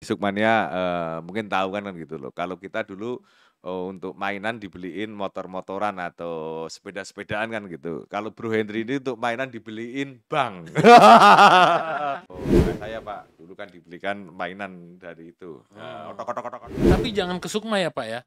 Sukmania, mungkin tahu kan gitu loh, kalau kita dulu, untuk mainan dibeliin motor-motoran atau sepeda-sepedaan kan gitu. Kalau Bro Henry ini untuk mainan dibeliin bank. Oh, kayak saya Pak, dulu kan dibelikan mainan dari itu, Oh. otok otok otok otok. Tapi jangan ke Sukma ya, Pak, ya?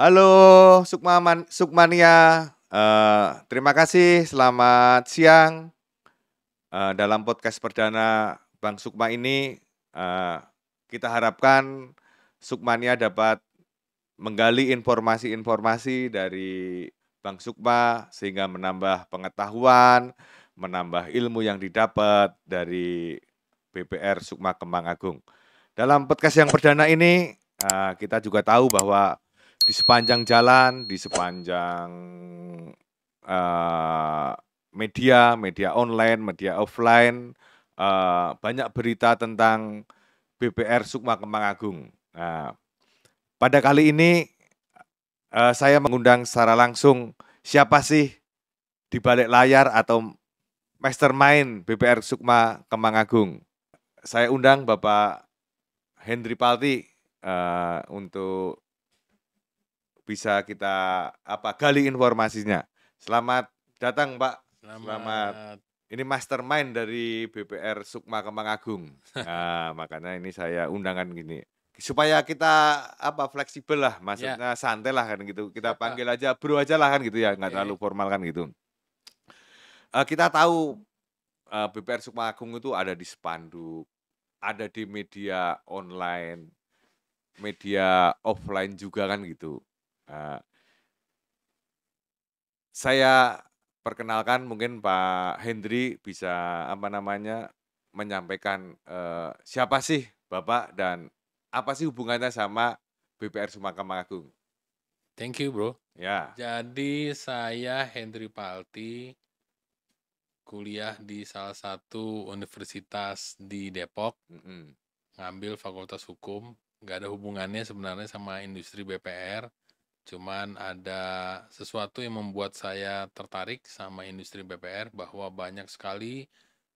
Halo Sukmania, terima kasih, selamat siang. Dalam podcast perdana Bang Sukma ini, kita harapkan Sukmania dapat menggali informasi-informasi dari Bang Sukma sehingga menambah pengetahuan, menambah ilmu yang didapat dari BPR Sukma Kembang Agung. Dalam podcast yang perdana ini, kita juga tahu bahwa di sepanjang jalan, di sepanjang media online, media offline, banyak berita tentang BPR Sukma Kembang Agung. Nah, pada kali ini saya mengundang secara langsung siapa sih di balik layar atau mastermind BPR Sukma Kembang Agung. Saya undang Bapak Henry Palti untuk bisa kita gali informasinya. Selamat datang Pak. Selamat. Ini mastermind dari BPR Sukma Kembang Agung. Nah, makanya ini saya undangan gini. Supaya kita fleksibel lah, maksudnya santai lah kan gitu. Kita panggil aja bro aja lah kan gitu ya, nggak terlalu formal kan gitu. Kita tahu BPR Sukma Agung itu ada di spanduk, ada di media online, media offline juga kan gitu. Saya perkenalkan mungkin Pak Hendri bisa menyampaikan siapa sih Bapak dan apa sih hubungannya sama BPR Sukma Kembang Agung? Thank you, Bro. Ya. Jadi saya Henry Palti, kuliah di salah satu universitas di Depok, ngambil Fakultas Hukum. Nggak ada hubungannya sebenarnya sama industri BPR. Cuman ada sesuatu yang membuat saya tertarik sama industri BPR bahwa banyak sekali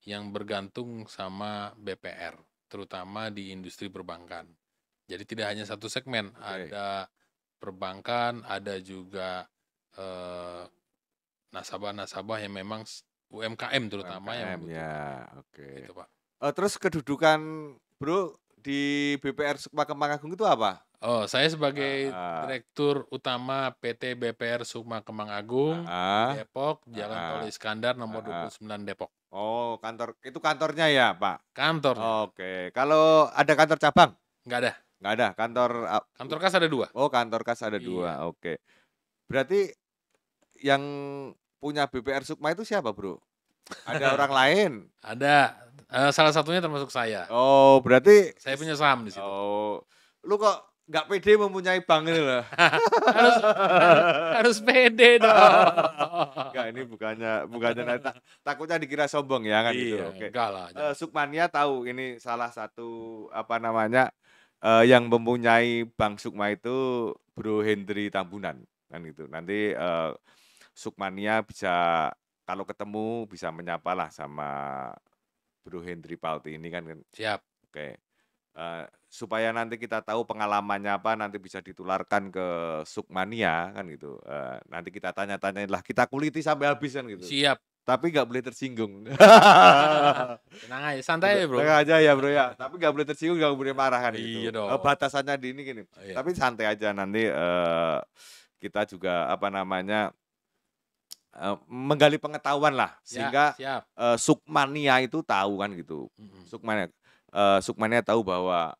yang bergantung sama BPR, terutama di industri perbankan. Jadi tidak hanya satu segmen, ada perbankan, ada juga nasabah-nasabah yang memang UMKM terutama yang membutuhkan. Ya, oke. Gitu, Pak. Terus kedudukan Bro di BPR Sukma Kembang Agung itu apa? Oh, saya sebagai Direktur Utama PT BPR Sukma Kembang Agung, Depok, Jalan Tol Iskandar nomor 29 Depok. Oh, itu kantornya ya, Pak? Kantornya. Oke. Kalau ada kantor cabang? Nggak ada. Nggak ada. Kantor kas ada 2. Oh, kantor kas ada 2. Oke. Berarti yang punya BPR Sukma itu siapa, Bro? Ada orang lain? Ada. Salah satunya termasuk saya. Oh, berarti saya punya saham di situ. Oh, lu kok nggak pede mempunyai bank ini loh? harus pede dong. Enggak, ini bukannya takutnya dikira sombong ya kan gitu. Oke. Enggak lah. Sukmania tahu ini salah satu yang mempunyai Bank Sukma itu Bro Hendri Tambunan kan gitu. Nanti Sukmania bisa kalau ketemu bisa menyapa lah sama Bro Hendri Palti ini kan. Siap. Oke. Supaya nanti kita tahu pengalamannya apa, nanti bisa ditularkan ke Sukmania kan gitu. Nanti kita tanya-tanyain lah, kita kuliti sampai habis kan gitu. Siap. tapi nggak boleh tersinggung. Tenang aja, santai ya, Bro. Tenang aja ya, Bro ya. Tapi nggak boleh tersinggung, nggak boleh marah kan Iya gitu. dong. Batasannya di ini gini. Iya. Tapi santai aja nanti kita juga menggali pengetahuan lah Ya, sehingga siap. Sukmania itu tahu kan gitu. Mm-mm. Sukmania tahu bahwa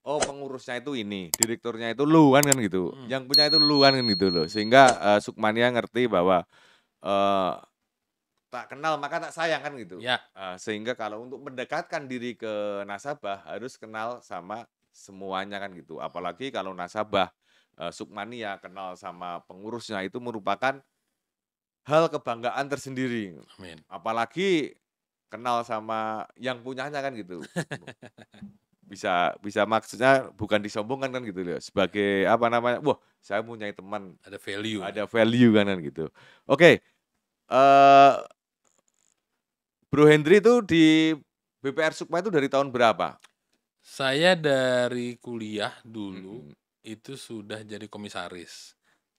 oh pengurusnya itu ini, direkturnya itu lu kan gitu. Mm. Yang punya itu lu kan gitu loh. Sehingga Sukmania ngerti bahwa tak kenal maka tak sayang kan gitu. Ya. Sehingga kalau untuk mendekatkan diri ke nasabah harus kenal sama semuanya kan gitu. Apalagi kalau nasabah Sukmania kenal sama pengurusnya itu merupakan hal kebanggaan tersendiri. Amin. Apalagi kenal sama yang punyanya kan gitu. Bisa maksudnya bukan disombongkan kan gitu loh. Sebagai wah saya punya teman Ada value. ada value kan gitu. Oke. Bro Hendri itu di BPR Sukma itu dari tahun berapa? Saya dari kuliah dulu itu sudah jadi komisaris.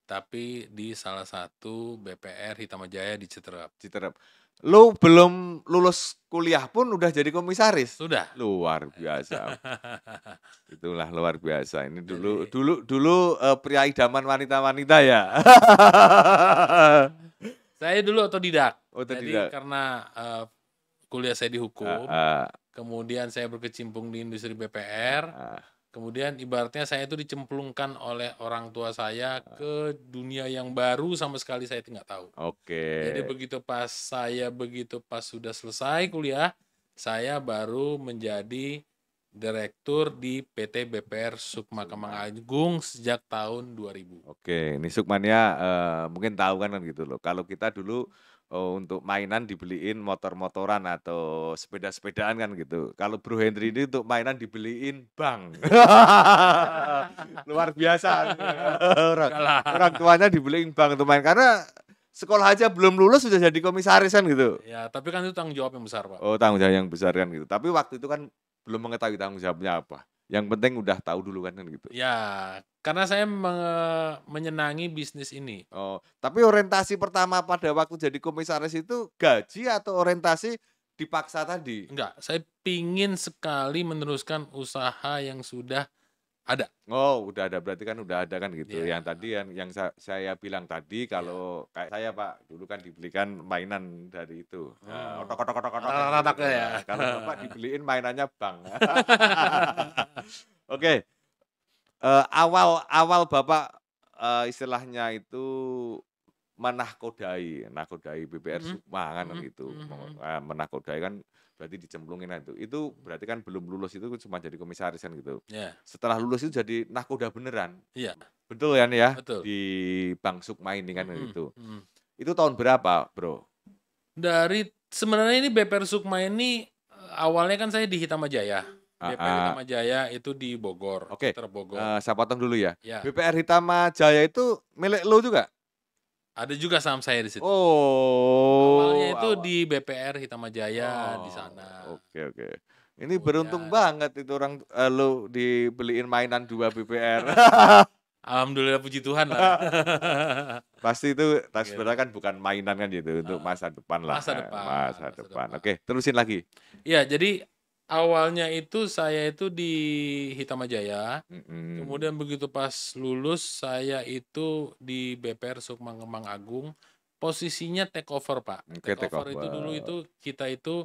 Tapi di salah satu BPR Hitamajaya di Citerep. Lu belum lulus kuliah pun udah jadi komisaris? Sudah. Luar biasa. Itulah luar biasa. Ini Jadi- dulu pria idaman wanita-wanita ya. Saya dulu otodidak. Otodidak. Jadi karena kuliah saya di hukum, kemudian saya berkecimpung di industri BPR, kemudian ibaratnya saya itu dicemplungkan oleh orang tua saya ke dunia yang baru sama sekali saya nggak tahu. Oke. Jadi begitu pas sudah selesai kuliah, saya baru menjadi direktur di PT BPR Sukma Kemang Agung sejak tahun 2000. Oke, ini Sukmania mungkin tahu kan gitu loh. Kalau kita dulu untuk mainan dibeliin motor-motoran atau sepeda-sepedaan kan gitu. Kalau Bro Hendri ini untuk mainan dibeliin bank. Luar biasa. Orang tuanya dibeliin bank untuk main karena sekolah aja belum lulus sudah jadi komisaris kan gitu. Ya, tapi kan itu tanggung jawab yang besar, Pak. Oh, tanggung jawab yang besar kan gitu. Tapi waktu itu kan belum mengetahui tanggung jawabnya apa. Yang penting udah tahu dulu kan gitu. Ya, karena saya menyenangi bisnis ini. Oh, tapi orientasi pertama pada waktu jadi komisaris itu gaji atau orientasi dipaksa tadi? Enggak, saya pingin sekali meneruskan usaha yang sudah ada. Oh, udah ada berarti kan udah ada kan gitu. Ya. Yang tadi yang saya bilang tadi kalau kayak saya Pak dulu kan dibelikan mainan dari itu. Otok-otok ya. Kalau Bapak dibeliin mainannya bank. Oke. Awal Bapak istilahnya itu menakodai BPR Sukma kan gitu. Menakodai kan berarti dicemplungin itu. Itu berarti kan belum lulus itu cuma jadi komisaris kan gitu. Ya. Setelah lulus itu jadi nakoda beneran. Iya. Betul kan ya? Betul. Di Bank Sukma ini kan gitu. Itu tahun berapa, Bro? Sebenarnya ini BPR Sukma ini awalnya kan saya di Hitamajaya. BPR Hitamajaya itu di Bogor. Oke. Terbogor. Saya potong dulu ya. Ya. BPR Hitamajaya itu milik lo juga? Ada juga saham saya di situ. Oh. Awalnya itu di BPR Hitamajaya di sana. Oke. Ini beruntung banget itu orang lo dibeliin mainan 2 BPR. Alhamdulillah puji Tuhan lah. Pasti itu sebenarnya kan bukan mainan kan gitu untuk masa depan lah. Masa depan. Oke, terusin lagi. Iya, jadi awalnya itu saya itu di Hitamajaya. Kemudian begitu pas lulus saya itu di BPR Sukma Kemang Agung. Posisinya take over, Pak. Take over itu dulu itu kita itu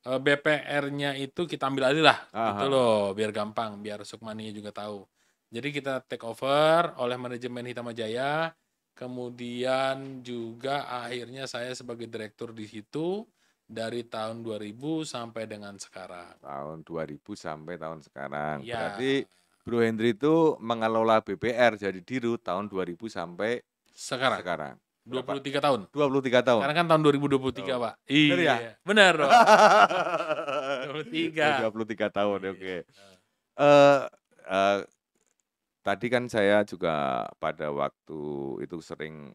BPR-nya itu kita ambil alih lah. Gitu loh, biar gampang, biar Sukmani juga tahu. Jadi kita take over oleh manajemen Hitamajaya. Kemudian juga akhirnya saya sebagai direktur di situ dari tahun 2000 sampai dengan sekarang. Tahun 2000 sampai tahun sekarang. Ya. Berarti Bro Hendri itu mengelola BPR jadi dirut tahun 2000 sampai sekarang. 23 tahun. 23 tahun. Sekarang kan tahun 2023, Pak. Benar ya? Benar dong. 23 tahun, oke. Tadi kan saya juga pada waktu itu sering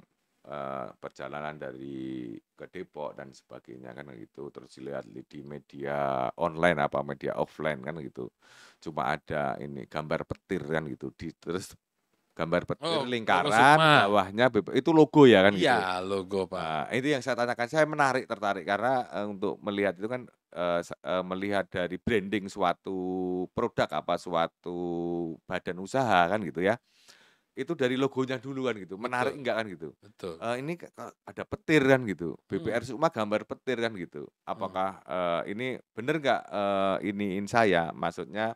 perjalanan dari ke Depok dan sebagainya kan gitu, terus dilihat di media online apa media offline kan gitu, cuma ada ini gambar petir kan gitu, terus gambar petir, logo lingkaran, Sukma. bawahnya itu logo ya kan gitu? Iya, logo, Pak. Nah, itu yang saya tanyakan, saya tertarik karena, untuk melihat itu kan, melihat dari branding suatu produk, suatu badan usaha kan gitu ya, itu dari logonya dulu kan gitu, menarik Betul, enggak kan gitu. betul. Ini ada petir kan gitu, BPR Mhm, Sukma gambar petir kan gitu. mhm. Apakah, ini bener nggak, iniin saya, maksudnya,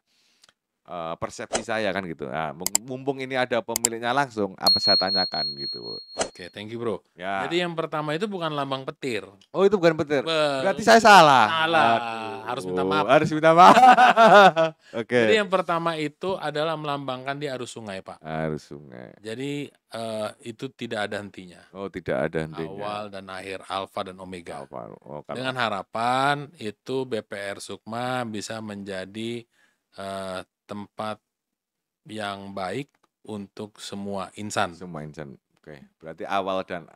persepsi saya kan gitu. Nah, mumpung ini ada pemiliknya langsung, apa saya tanyakan gitu. Oke, thank you, Bro. Ya. Jadi yang pertama itu bukan lambang petir. Oh itu bukan petir? Berarti saya Be salah? salah, harus minta Aduh, maaf harus Anda. minta maaf. Jadi Oke. yang pertama itu adalah melambangkan dia arus sungai, Pak. Arus sungai. Jadi, itu tidak ada hentinya. Oh tidak ada hentinya. Awal dan akhir, alfa dan omega. Apa? Oh kalau Dengan harapan itu BPR Sukma bisa menjadi, tempat yang baik untuk semua insan. semua insan. Oke, berarti awal dan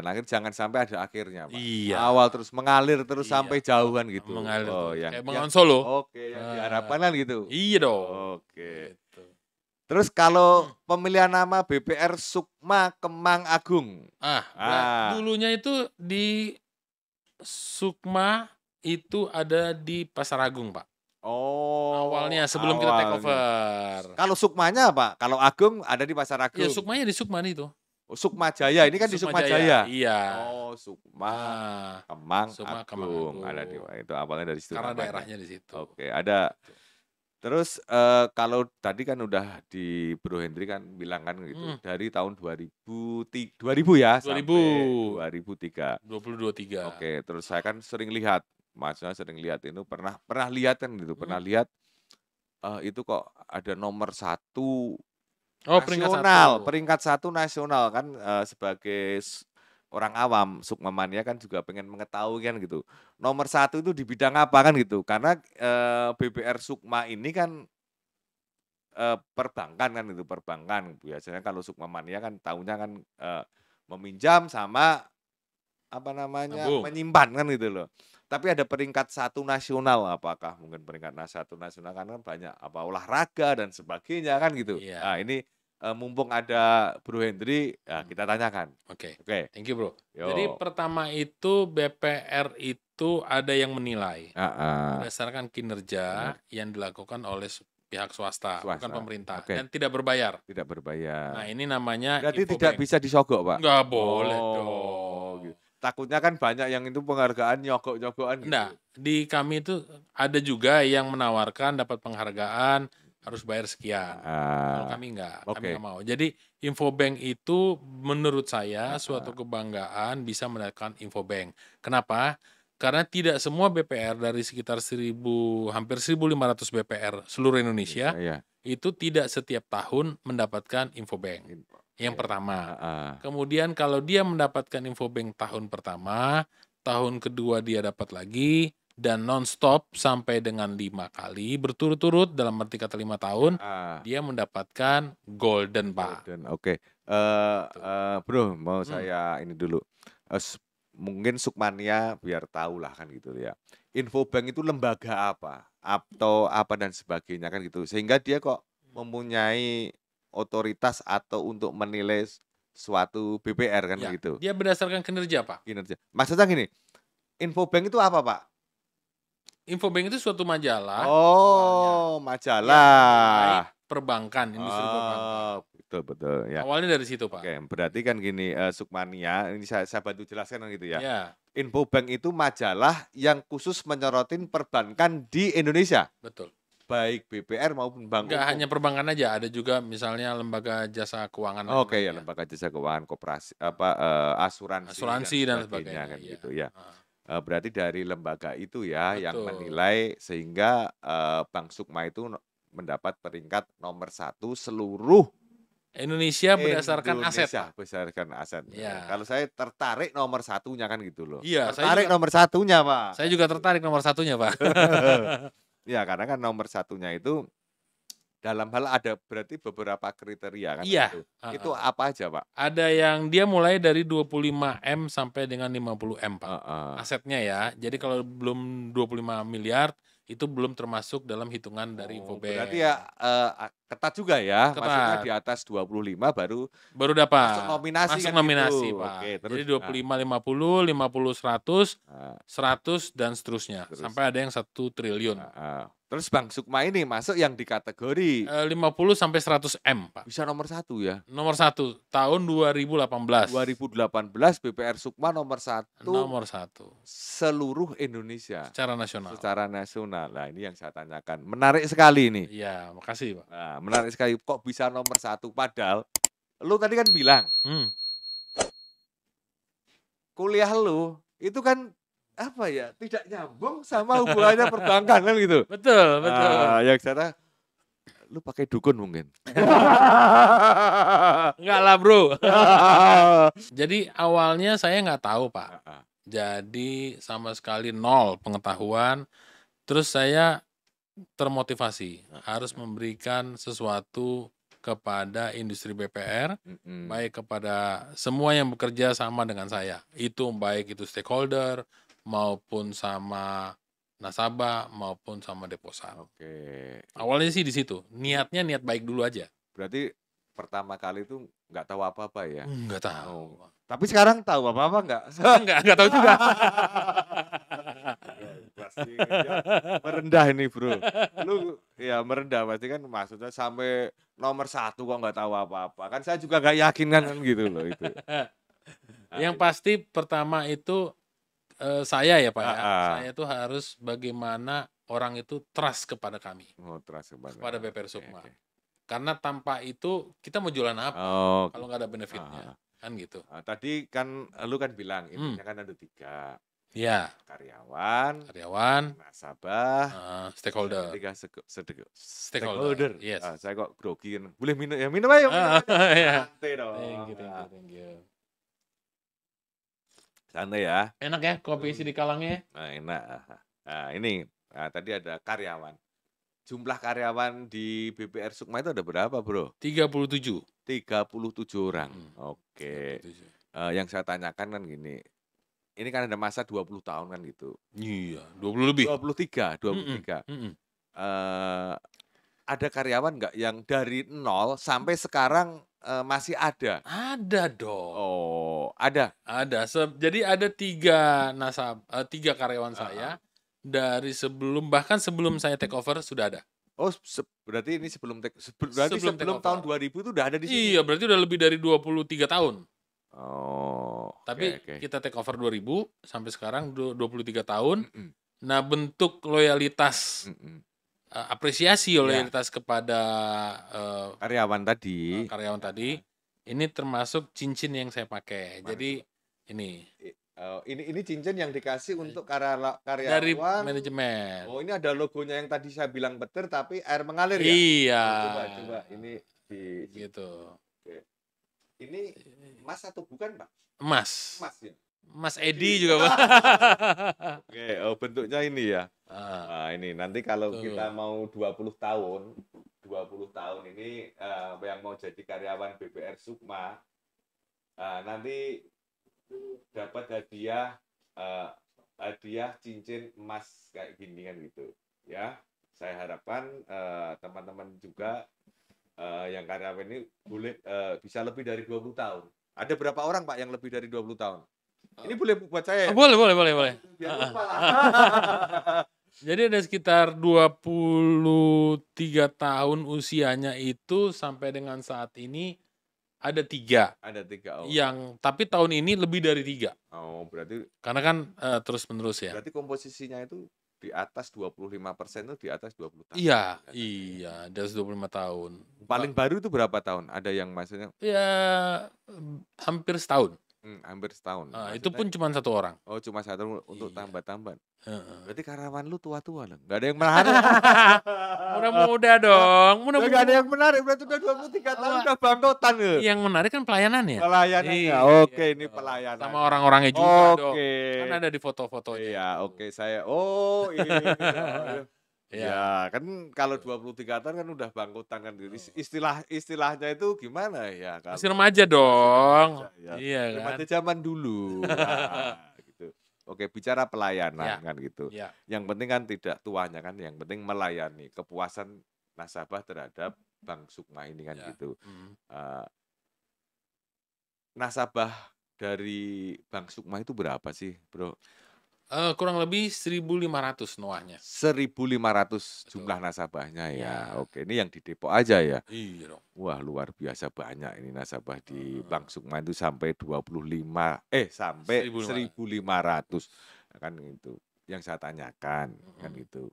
akhir jangan sampai ada akhirnya, Pak. Iya, Awal terus mengalir terus iya, sampai jauhan gitu. mengalir Oh terus, kayak yang Bengawan Solo. oke, yang diharapkan kan gitu. Iya dong, Oke. gitu. Terus kalau Mhm. pemilihan nama BPR Sukma Kemang Agung. Ah, Dulunya itu di Sukma itu ada di Pasar Agung, Pak. oh Awalnya sebelum kita take awalnya. over. Kalau Sukmanya apa? Kalau Agung ada di Pasar Ya Agung. Sukmanya di Sukma itu. Oh, Sukma Jaya, ini kan di Sukma Sukma Jaya, Jaya. iya. Oh, Sukma Ah, Kemang Sukma Kemang Agung, ada di Agung. itu awalnya dari situ Karena namanya. daerahnya di situ. Oke, ada. Gitu. Terus, kalau tadi kan udah di Bro Hendri kan bilang kan gitu, Mhm. dari tahun 2000 ya 2000. sampai 2003. 2023. Oke, terus saya kan sering lihat, Masnya sering lihat itu pernah pernah lihat kan gitu, pernah Mhm. lihat, itu kok ada nomor 1 Oh, peringkat nasional, 1. peringkat 1 nasional kan, sebagai orang awam, Sukmamania kan juga pengen mengetahui kan gitu, nomor 1 itu di bidang apa kan gitu. Karena, BBR Sukma ini kan, perbankan kan itu, perbankan. Biasanya kalau Sukmamania kan taunya kan, meminjam sama apa namanya, Nabung. menyimpan kan gitu loh. Tapi ada peringkat 1 nasional, apakah mungkin peringkat 1 nasional karena kan banyak apa, olahraga dan sebagainya kan gitu. Iya. Nah ini, mumpung ada Bro Hendri, ya Mhm. kita tanyakan. Oke. Oke, Thank you, Bro. Jadi yo, pertama itu BPR itu ada yang menilai heeh, berdasarkan kinerja bener, yang dilakukan oleh pihak swasta, bukan swasta. pemerintah, Oke, dan tidak berbayar. tidak Nah, berbayar. ini namanya Berarti tidak Infobank. bisa disogok, Pak? Nggak boleh Oh, dong. gitu. Takutnya kan banyak yang itu penghargaan nyogok-nyogokan Enggak, gitu. di kami itu ada juga yang menawarkan dapat penghargaan harus bayar sekian. Kalau Heeh, kami oke, nggak mau. Jadi Infobank itu menurut saya suatu heeh, kebanggaan bisa mendapatkan Infobank. Kenapa? Karena tidak semua BPR dari sekitar hampir 1.500 BPR seluruh Indonesia Indonesia ya. itu tidak setiap tahun mendapatkan Infobank. Yang Oke, pertama. heeh. Kemudian kalau dia mendapatkan Infobank tahun pertama, tahun kedua dia dapat lagi, dan nonstop sampai dengan 5 kali berturut-turut dalam arti kata 5 tahun, Heeh, dia mendapatkan golden, Pak. golden, oke. Tuh. Bro, mau Hmm. saya ini dulu, eee, s mungkin Sukmania biar tahu lah kan gitu ya. Infobank itu lembaga apa? Atau apa dan sebagainya kan gitu, sehingga dia kok mempunyai otoritas atau untuk menilai suatu BPR kan Ya, begitu, dia berdasarkan kinerja, Pak. kinerja. Maksudnya gini, Infobank itu apa, Pak? Infobank itu suatu majalah awalnya Oh, yang menilai majalah. perbankan, industri perbankan. Oh, betul betul, ya. Awalnya dari situ, Pak. Oke, berarti kan gini, Sukmania, ini saya bantu jelaskan kan gitu ya. Ya, Infobank itu majalah yang khusus menyorotin perbankan di Indonesia, betul. baik BPR maupun bank Nggak umum. hanya perbankan aja, ada juga misalnya lembaga jasa keuangan Oke ya, lain-lainnya. lembaga jasa keuangan, koperasi apa, asuransi Asuransi dan dan sebagainya sebagainya, kan iya. gitu ya. Heeh, Berarti dari lembaga itu ya yang betul. menilai sehingga, Bank Sukma itu mendapat peringkat nomor 1 seluruh Indonesia berdasarkan aset, Indonesia, Pak. berdasarkan aset. Iya. Kalau saya tertarik nomor satunya kan gitu loh. Iya, Tertarik nomor satunya, Pak. saya juga tertarik nomor satunya, Pak. Ya, karena kan nomor satunya itu dalam hal ada berarti beberapa kriteria kan Iya, gitu. Itu heeh. apa aja, Pak? Ada yang dia mulai dari 25 M sampai dengan 50 M, Pak. Heeh. Asetnya ya. Jadi kalau belum 25 miliar, itu belum termasuk dalam hitungan dari Infobank. Berarti ya ketat juga ya, maksudnya Ketat. di atas 25 baru dapat. masuk nominasi Masuk kan nominasi, gitu. Pak. Oke, terus, Jadi 25 50, 50 100, Nah, 100 dan seterusnya. Terus. Sampai ada yang 1 triliun. Terus Bang Sukma ini masuk yang di kategori 50 sampai 100 M, Pak. bisa nomor 1 ya. Nomor 1 tahun 2018. 2018 BPR Sukma nomor 1 Nomor 1 seluruh Indonesia secara nasional. secara nasional. Nah, ini yang saya tanyakan. Menarik sekali ini. Iya, makasih, Pak. Nah, menarik sekali. Kok bisa nomor 1 padahal lu tadi kan bilang kuliah lu itu kan apa ya, tidak nyambung sama hubungannya perbankan kan gitu. Betul. Yang saya lu pakai dukun mungkin. Enggak lah, Bro. Jadi awalnya saya nggak tahu, Pak. Jadi sama sekali nol pengetahuan. Terus saya termotivasi harus memberikan sesuatu kepada industri BPR, baik kepada semua yang bekerja sama dengan saya. Itu baik itu stakeholder maupun sama nasabah maupun sama deposan. Oke. Awalnya sih di situ. Niatnya niat baik dulu aja. Berarti pertama kali itu nggak tahu apa-apa ya? Nggak tahu. Tapi sekarang tahu apa-apa nggak? Nggak tahu juga. Pasti merendah ini, Bro. Lu ya merendah pasti kan, maksudnya sampai nomor 1 kok nggak tahu apa-apa. Kan saya juga nggak yakin kan gitu loh itu. Yang pasti pertama itu saya ya, Pak ya. Saya itu harus bagaimana orang itu trust kepada kami. Trust kepada BPR Sukma. Karena tanpa itu kita mau jualan apa? Kalau nggak ada benefitnya. Kan gitu. Tadi kan lu kan bilang intinya kan ada 3. Ya. Karyawan, nasabah, stakeholder. 3 stakeholder. Yes. Saya kok grogi. Boleh minum ya? Minum aja. Santai dong. Thank you. Santai ya. Enak ya kopi isi di kalangnya. Nah, enak. Nah, ini tadi ada karyawan. Jumlah karyawan di BPR Sukma itu ada berapa, Bro? 37. 37 orang. Oke. 37. Yang saya tanyakan kan gini. Ini kan ada masa 20 tahun kan gitu. Iya, 20 lebih. 23. Ada karyawan nggak yang dari 0 sampai sekarang masih ada? Ada dong. Oh, ada. Ada. Jadi ada 3 karyawan saya. Dari bahkan sebelum saya take over sudah ada. Oh, berarti ini sebelum tahun 2000 itu udah ada di sini? Iya, berarti udah lebih dari 23 tahun. Oh. Tapi kita take over 2000 sampai sekarang 23 tahun. Nah, bentuk loyalitas, apresiasi loyalitas kepada karyawan tadi. Ini termasuk cincin yang saya pakai. Jadi ini cincin yang dikasih untuk karyawan dari manajemen. Oh, ini ada logonya yang tadi saya bilang petir tapi air mengalir ya? Iya. Coba ini di gitu. Oke. Ini emas atau bukan, Pak? Emas. Emas ya? Mas Edi juga, Pak. Oke, bentuknya ini ya. Nah, ini nanti kalau kita mau 20 tahun ini yang mau jadi karyawan BPR Sukma, nanti dapat hadiah cincin emas kayak gini kan gitu ya. Saya harapkan teman-teman juga yang karyawan ini boleh bisa lebih dari 20 tahun. Ada berapa orang, Pak, yang lebih dari 20 tahun? Ini boleh buat saya? Boleh. Biar lupa lah. Jadi ada sekitar 23 tahun usianya itu sampai dengan saat ini ada 3. Ada 3. Tapi tahun ini lebih dari 3. Oh, berarti karena kan terus menerus ya. Berarti komposisinya itu di atas 25% itu di atas 20 tahun. Iya, di atas 25 tahun. Paling baru itu berapa tahun? Ada yang maksudnya? Ya hampir setahun. Hampir setahun. Itu pun cuma 1 orang. Oh, cuma 1 untuk tambah-tambahan. Berarti karyawan lu tua-tua loh. Enggak ada yang menarik. Muda-muda dong. Enggak ada yang menarik. Berarti udah 23 tahun udah bangkotan loh. Yang menarik kan pelayanannya. Pelayanannya. Oke, ini pelayanan. Sama orang-orangnya juga dong. Oke. Kan ada di foto-fotonya. Iya, oke. Ini. Ya, kan kalau 23 tahun kan udah bangkotan kan. Istilahnya itu gimana ya? Masih remaja dong. Ya. Iya kan. Remaja zaman dulu. Gitu. Oke, bicara pelayanan Ya, kan gitu. ya, Yang penting kan tidak tuanya kan, yang penting melayani, kepuasan nasabah terhadap Bank Sukma ini kan ya. gitu. Eee, Nasabah dari Bank Sukma itu berapa sih, Bro? Kurang lebih 1.500 noahnya. 1.500 Betul. jumlah nasabahnya ya. Ya, Oke, ini yang di Depok aja ya? iya dong. Wah, luar biasa banyak ini nasabah di Heeh, Bank Sukma itu sampai sampai 1.500. 1.500. Kan itu yang saya tanyakan, kan Mhm. gitu.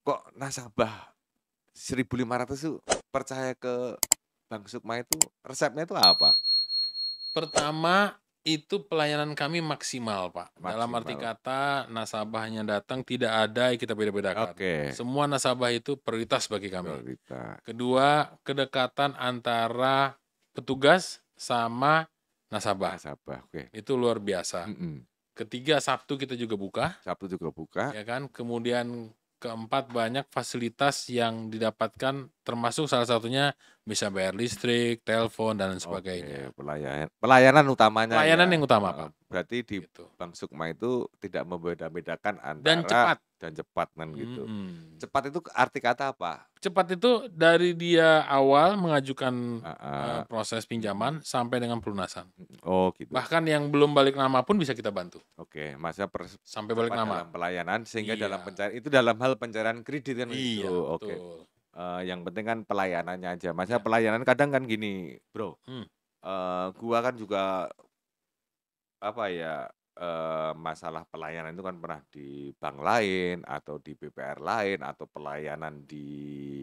Kok nasabah 1.500 tuh percaya ke Bank Sukma itu resepnya itu apa? Pertama, itu pelayanan kami maksimal, Pak. Dalam arti Maksimal. kata, nasabahnya datang tidak ada yang kita beda-bedakan. Oke, Semua nasabah itu prioritas bagi kami. prioritas. Kedua, kedekatan antara petugas sama nasabah. Nasabah, oke. Itu luar biasa. Mhm. Ketiga, Sabtu kita juga buka, Sabtu juga buka. ya kan? Kemudian keempat, banyak fasilitas yang didapatkan, termasuk salah satunya bisa bayar listrik, telepon, dan Oke, sebagainya. pelayanan utamanya Pelayanan ya, yang utama, Pak, berarti di gitu. Bank Sukma itu tidak membeda-bedakan Dan antara cepat. dan cepat kan gitu. Mhm. Cepat itu arti kata apa? Cepat itu dari dia awal mengajukan, Heeh, proses mhm, pinjaman sampai dengan pelunasan. mhm. Oh gitu. Bahkan yang belum balik nama pun bisa kita bantu, Oke, maksudnya sampai balik cepat nama. dalam pelayanan sehingga dalam Iya, itu dalam hal pencairan kredit kan itu. iya, Oke, betul. yang penting kan pelayanannya aja. Maksudnya Iya, pelayanan kadang kan gini, Bro, mmm, gua kan juga apa ya, masalah pelayanan itu kan pernah di bank lain atau di BPR lain atau pelayanan di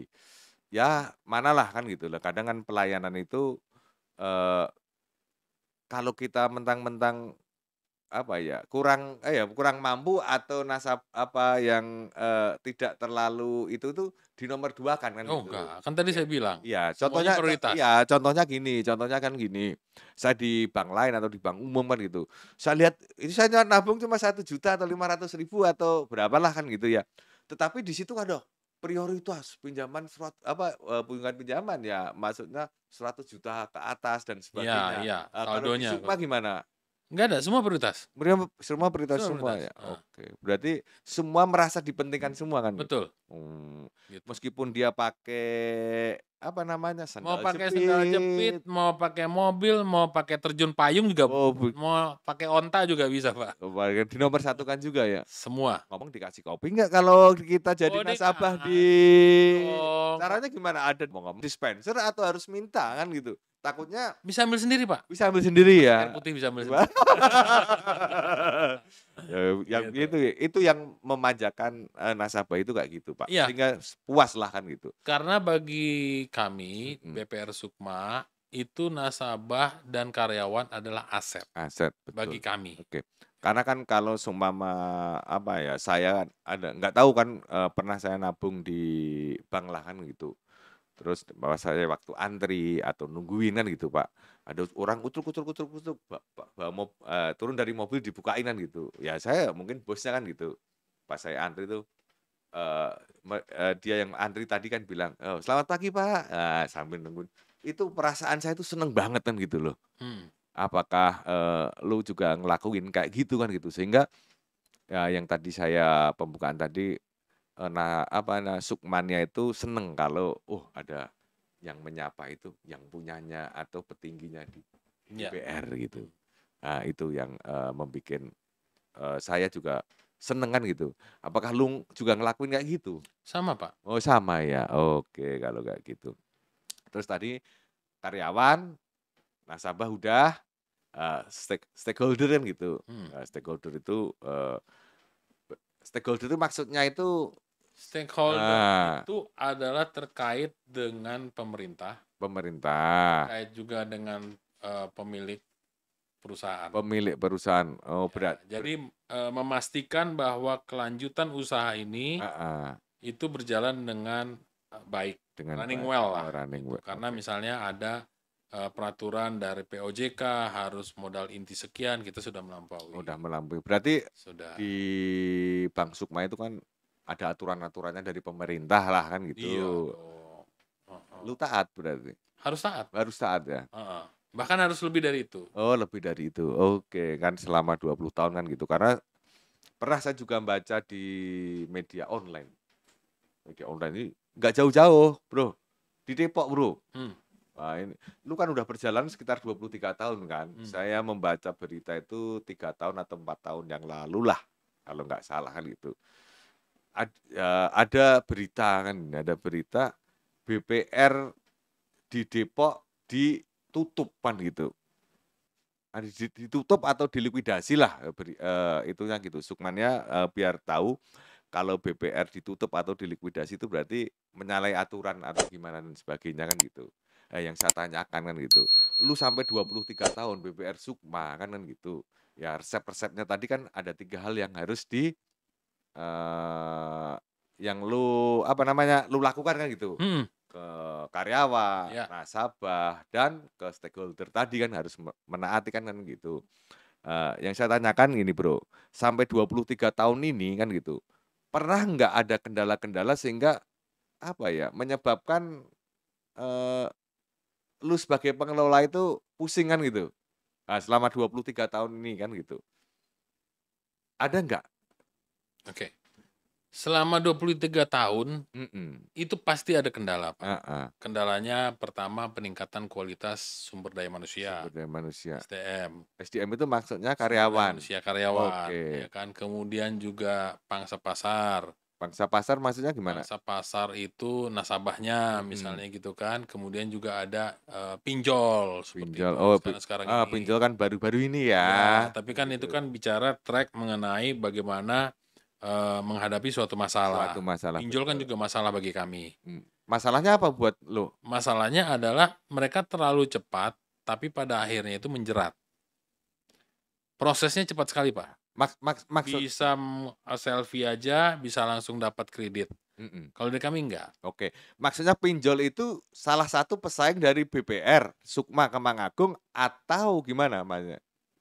ya manalah kan gitu loh. Kadang kan pelayanan itu, eee, kalau kita mentang-mentang apa ya, kurang mampu atau apa yang, tidak terlalu itu tuh dinomor duakan kan oh gitu. enggak, kan tadi Oke. saya bilang, Iya, semuanya prioritas. contohnya kan gini, saya di bank lain atau di bank umum kan gitu, saya lihat ini saya nabung cuma 1 juta atau 500 ribu atau berapalah kan gitu ya. Tetapi di situ ada prioritas pinjaman bukan pinjaman ya, maksudnya 100 juta ke atas dan Iya, sebagainya. iya, Kalau di saldonya Sukma gimana? enggak ada, semua prioritas, Semua prioritas semua semua prioritas, ya? heeh, Oke, berarti semua merasa dipentingkan semua kan gitu? betul, gitu. Meskipun dia pakai, apa namanya, Mau sandal pakai sendal jepit, jepit, mau pakai mobil, mau pakai terjun payung juga, oh bu mau pakai onta juga bisa, Pak. dinomorsatukan juga ya? Semua. Ngomong dikasih kopi nggak kalau kita jadi Oh, nasabah di dikasih dong, Pak. caranya gimana? Ada mau ngomong dispenser atau harus minta kan gitu? Takutnya Bisa ambil sendiri, Pak. bisa ambil sendiri Pakai air ya? putih bisa ambil sendiri. Ya, yang Gitu. itu yang memanjakan, nasabah itu kayak gitu, Pak. Iya, Sehingga puas lah kan gitu. karena bagi kami, Mhm, BPR Sukma, itu nasabah dan karyawan adalah aset aset, bagi betul. kami. Oke. Karena kan kalau seumpama, apa ya, saya kan nggak tahu kan, pernah saya nabung di bank lah kan gitu. Terus bahwa saya waktu antri atau nungguin kan gitu, Pak, ada orang kucuk, turun dari mobil dibukain kan gitu. Ya saya mungkin bosnya kan gitu. Pas saya antri tuh, dia yang antri tadi kan bilang, "Selamat pagi, Pak." Sambil nungguin. Itu perasaan saya tuh seneng banget kan gitu loh. Hmm, Apakah, lu juga ngelakuin kayak gitu kan gitu. Sehingga ya yang tadi saya pembukaan tadi, sukmannya itu seneng kalau, ada yang menyapa itu, yang punyanya atau petingginya di iya. DPR gitu. Mhm. Nah itu yang, saya juga seneng kan gitu. Apakah lu juga ngelakuin kayak gitu? Sama, Pak. Oh sama ya? Oke kalau kayak gitu. Terus tadi karyawan, nasabah udah, stakeholder kan gitu. Hmm. Stakeholder itu maksudnya itu, Stakeholder eee, itu adalah terkait dengan pemerintah, pemerintah, terkait juga dengan, pemilik perusahaan. pemilik perusahaan. Oh Ya, jadi, memastikan bahwa kelanjutan usaha ini heeh, itu berjalan dengan, baik, dengan running baik. well lah, Oh running gitu. Karena oke. misalnya ada, peraturan dari POJK harus modal inti sekian, kita sudah melampaui, Udah melampaui. Berarti sudah. di Bank Sukma itu kan ada aturan-aturannya dari pemerintah lah kan Iya gitu. dong, heeh. Lu taat berarti? Harus taat, Harus taat ya? heeh. Bahkan harus lebih dari itu. Oh, lebih dari itu. Oke, kan selama 20 tahun kan gitu. Karena pernah saya juga baca di media online. Media online ini nggak jauh-jauh, Bro. Di Depok, Bro. Hmm. Wah, ini lu kan udah berjalan sekitar 23 tahun kan. Saya membaca berita itu 3 tahun atau 4 tahun yang lalu lah, kalau nggak salah kan gitu. Ada berita kan, ada berita BPR di Depok ditutup kan gitu. Ditutup atau dilikuidasi lah itunya gitu. Sukmannya biar tahu kalau BPR ditutup atau dilikuidasi itu berarti menyalahi aturan atau gimana dan sebagainya kan gitu. Yang saya tanyakan kan gitu. Lu sampai 23 tahun BPR Sukma kan gitu. Ya resep-resepnya tadi kan ada 3 hal yang harus yang lu apa namanya, lu lakukan kan gitu. Ke karyawan, Ya. nasabah, dan ke stakeholder tadi kan harus menaati kan gitu. Yang saya tanyakan gini Bro, sampai 23 tahun ini kan gitu, pernah nggak ada kendala-kendala sehingga apa ya, menyebabkan, eee, lu sebagai pengelola itu pusing kan gitu? Nah, selama 23 tahun ini kan gitu. Ada nggak? Oke. Selama 23 tahun, Mhm, itu pasti ada kendala, Pak. heeh, Kendalanya pertama peningkatan kualitas sumber daya sumber manusia, daya manusia. SDM, SDM itu maksudnya sumber daya karyawan? manusia karyawan, ya Oke. kan. Kemudian juga pangsa pasar. Pangsa pasar maksudnya gimana? Pangsa pasar itu nasabahnya Mhm, misalnya gitu kan. Kemudian juga ada pinjol seperti pinjol. itu Oh, sekarang ini. pinjol kan baru-baru ini Ya, ya, tapi kan kan itu gitu. kan bicara track mengenai bagaimana menghadapi suatu Suatu masalah. masalah, Pinjol kan betul. juga masalah bagi kami. Masalahnya apa buat lo? Masalahnya adalah mereka terlalu cepat, tapi pada akhirnya itu menjerat. Prosesnya cepat sekali, Pak. Maksud Bisa selfie aja, bisa langsung dapat kredit. mhm, Kalau dari kami enggak. oke. Maksudnya pinjol itu salah satu pesaing dari BPR, Sukma Kemang Agung atau gimana Masnya?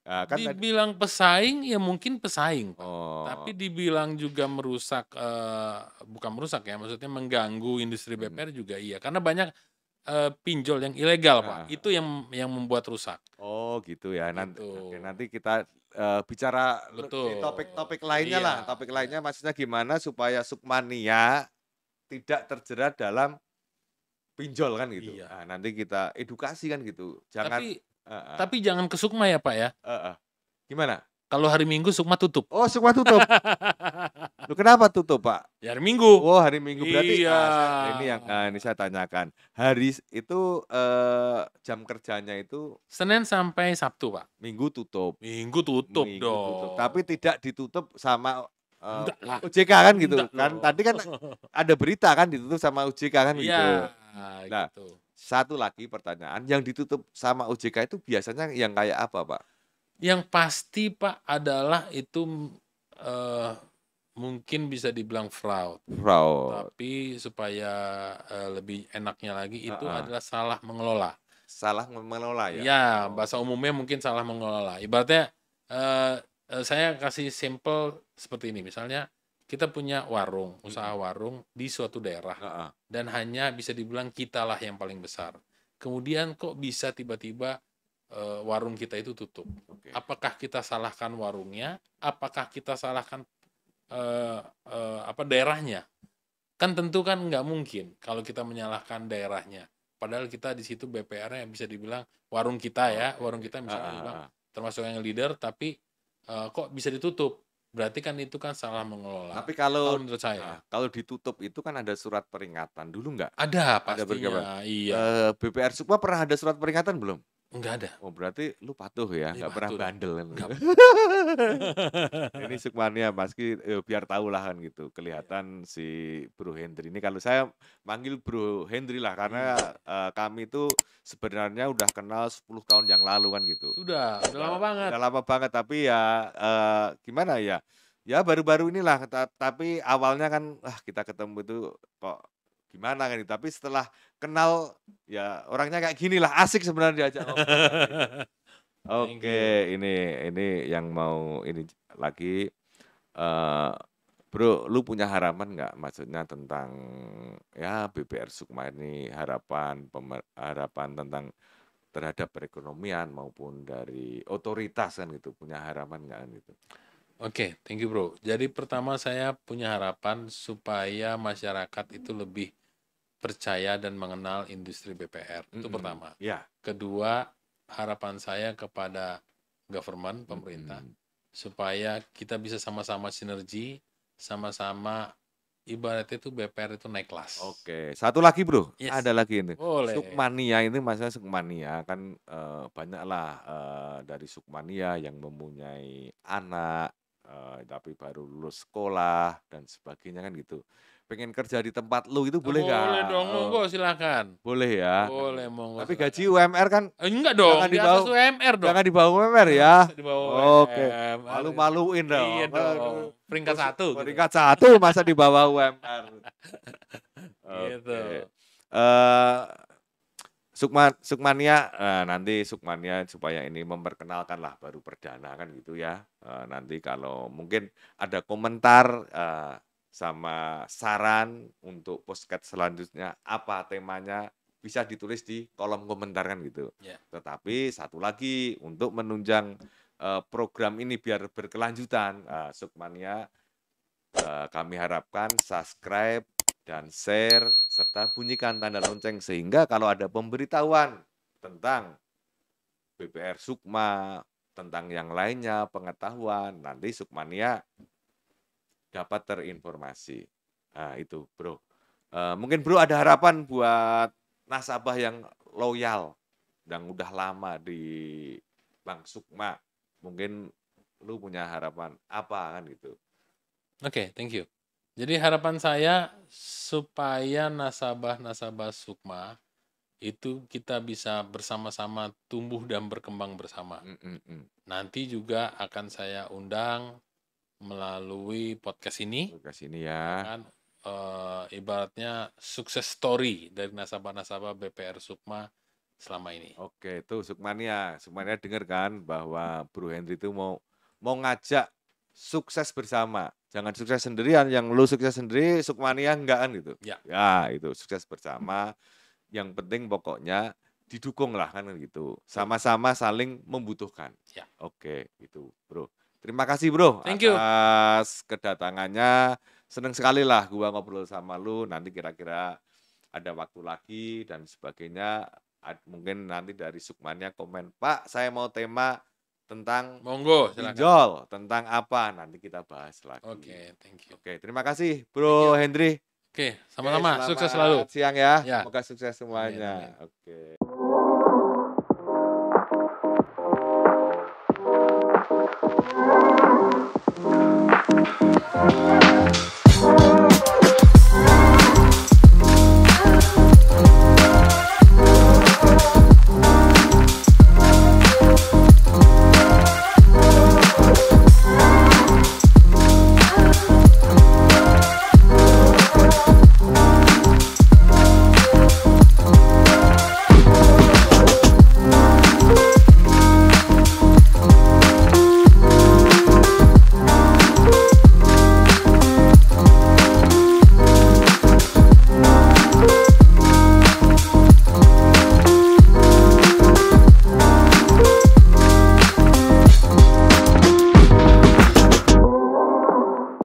Kan tadi Dibilang pesaing, ya mungkin pesaing, Pak. Tapi oh, dibilang juga merusak, bukan merusak ya, maksudnya mengganggu industri mhm. BPR juga iya. Karena banyak, pinjol yang ilegal, Pak. Heeh. Itu yang membuat rusak, Oh gitu ya, gitu. oke nanti kita, bicara di Betul. topik lainnya Iya, lah, topik iya, lainnya maksudnya gimana supaya Sukmania tidak terjerat dalam pinjol kan gitu. iya. Nanti kita edukasi kan gitu, jangan Tapi heeh tapi jangan ke Sukma ya, Pak, ya. heeh. Gimana? Kalau hari Minggu Sukma tutup. Oh Sukma tutup? Loh kenapa tutup, Pak? Ya hari Minggu. Oh hari Minggu berarti Iya. ini saya tanyakan, itu, jam kerjanya itu Senin sampai Sabtu, Pak. Minggu tutup? Minggu tutup Minggu tutup, tapi dong. tidak ditutup sama, Enggak lah, OJK kan gitu enggak kan, loh. tadi kan ada berita kan ditutup sama OJK kan gitu. Iya, Nah, gitu. satu lagi pertanyaan, yang ditutup sama OJK itu biasanya yang kayak apa, Pak? Yang pasti, Pak, adalah itu, eee, mungkin bisa dibilang fraud, Fraud, tapi supaya, lebih enaknya lagi itu heeh, adalah salah mengelola. salah mengelola ya? Iya, Oh, bahasa umumnya mungkin salah mengelola. Ibaratnya, eee saya kasih simpel seperti ini, misalnya kita punya warung, usaha mhm, warung di suatu daerah heeh, dan hanya bisa dibilang kitalah yang paling besar. Kemudian kok bisa tiba-tiba, warung kita itu tutup? oke. Apakah kita salahkan warungnya? Apakah kita salahkan, eee eee, daerahnya? Kan tentu kan nggak mungkin kalau kita menyalahkan daerahnya. Padahal kita di situ BPR-nya bisa dibilang warung kita ya, Oke, warung kita heeh misalnya dibilang heeh. termasuk yang leader, tapi, kok bisa ditutup? Berarti kan itu kan salah mengelola, Tapi kalau kalau menurut saya. kalau ditutup itu kan ada surat peringatan, dulu nggak? Ada Ada berapa? pastinya, iya. BPR Sukma pernah ada surat peringatan belum? Enggak ada, Oh berarti lu patuh ya, ini nggak pernah batu dong. bandel kan? Enggak. Ini Sukmania pasti, biar tahu lah kan gitu, Iya, kelihatan si Bro Hendry ini kalau saya manggil Bro Hendry lah karena, iya. kami itu sebenarnya udah kenal 10 tahun yang lalu kan gitu. Udah lama banget. Udah lama banget tapi ya, gimana ya, ya baru-baru inilah tapi awalnya kan, kita ketemu itu kok gimana kan gitu, tapi setelah kenal ya orangnya kayak gini lah, asik sebenarnya diajak ngobrol kan gitu. Thank Oke, you. ini yang mau ini lagi, eee, Bro, lu punya harapan nggak? Maksudnya tentang, ya BPR Sukma ini harapan harapan tentang terhadap perekonomian maupun dari otoritas kan gitu, punya harapan nggak kan gitu? Oke, thank you bro. Jadi pertama saya punya harapan supaya masyarakat itu lebih percaya dan mengenal industri BPR. Itu pertama. Ya. Kedua, harapan saya kepada government, pemerintah, supaya kita bisa sama-sama sinergi, sama-sama ibaratnya itu BPR itu naik kelas. Oke, satu lagi bro, Yes. ada lagi ini. Boleh. Sukmania ini masalah Sukmania kan banyaklah dari Sukmania yang mempunyai anak tapi baru lulus sekolah dan sebagainya kan gitu. Pengen kerja di tempat lu itu boleh nggak? Boleh dong, monggo silakan. Boleh ya. Boleh, monggo Tapi silakan. gaji UMR kan Enggak dong, di atas UMR dong. jangan di bawah UMR ya. Di bawah Oke, UMR. malu-maluin dong. Iya dong, peringkat 1 gitu. Peringkat 1 masa di bawah UMR. Gitu. Sukmania, nanti Sukmania supaya ini memperkenalkan lah baru perdana kan gitu ya. Nanti kalau mungkin ada komentar sama saran untuk podcast selanjutnya apa temanya bisa ditulis di kolom komentar kan gitu. Ya. Tetapi satu lagi untuk menunjang program ini biar berkelanjutan, Sukmania kami harapkan subscribe dan share serta bunyikan tanda lonceng sehingga kalau ada pemberitahuan tentang BPR Sukma, tentang yang lainnya, pengetahuan, nanti Sukmania dapat terinformasi. Nah, itu, Bro. Mungkin Bro ada harapan buat nasabah yang loyal, yang udah lama di Bank Sukma. Mungkin lu punya harapan apa kan gitu. Oke, thank you. Jadi harapan saya supaya nasabah-nasabah Sukma itu kita bisa bersama-sama tumbuh dan berkembang bersama. Nanti juga akan saya undang melalui podcast ini. Podcast ini ya. Kan, ibaratnya sukses story dari nasabah-nasabah BPR Sukma selama ini. Oke, itu Sukmania dengar kan bahwa Bro Henry itu mau ngajak sukses bersama. Jangan sukses sendirian, yang lu sukses sendiri, Sukmania enggak kan gitu. Ya. Ya, itu sukses bersama. Yang penting pokoknya didukung lah kan gitu. Sama-sama saling membutuhkan. Ya. Oke, itu Bro. Terima kasih Bro Thank you. atas kedatangannya. Seneng sekali lah gua ngobrol sama lu. Nanti kira-kira ada waktu lagi dan sebagainya. Mungkin nanti dari Sukmania komen, Pak saya mau tema tentang monggo silakan. pinjol, tentang apa, nanti kita bahas lagi. Oke, thank you. Oke, terima kasih Bro Henry. Oke, sama-sama, Oke, sukses selalu. Siang ya, Ya. semoga sukses semuanya. Amin. Oke.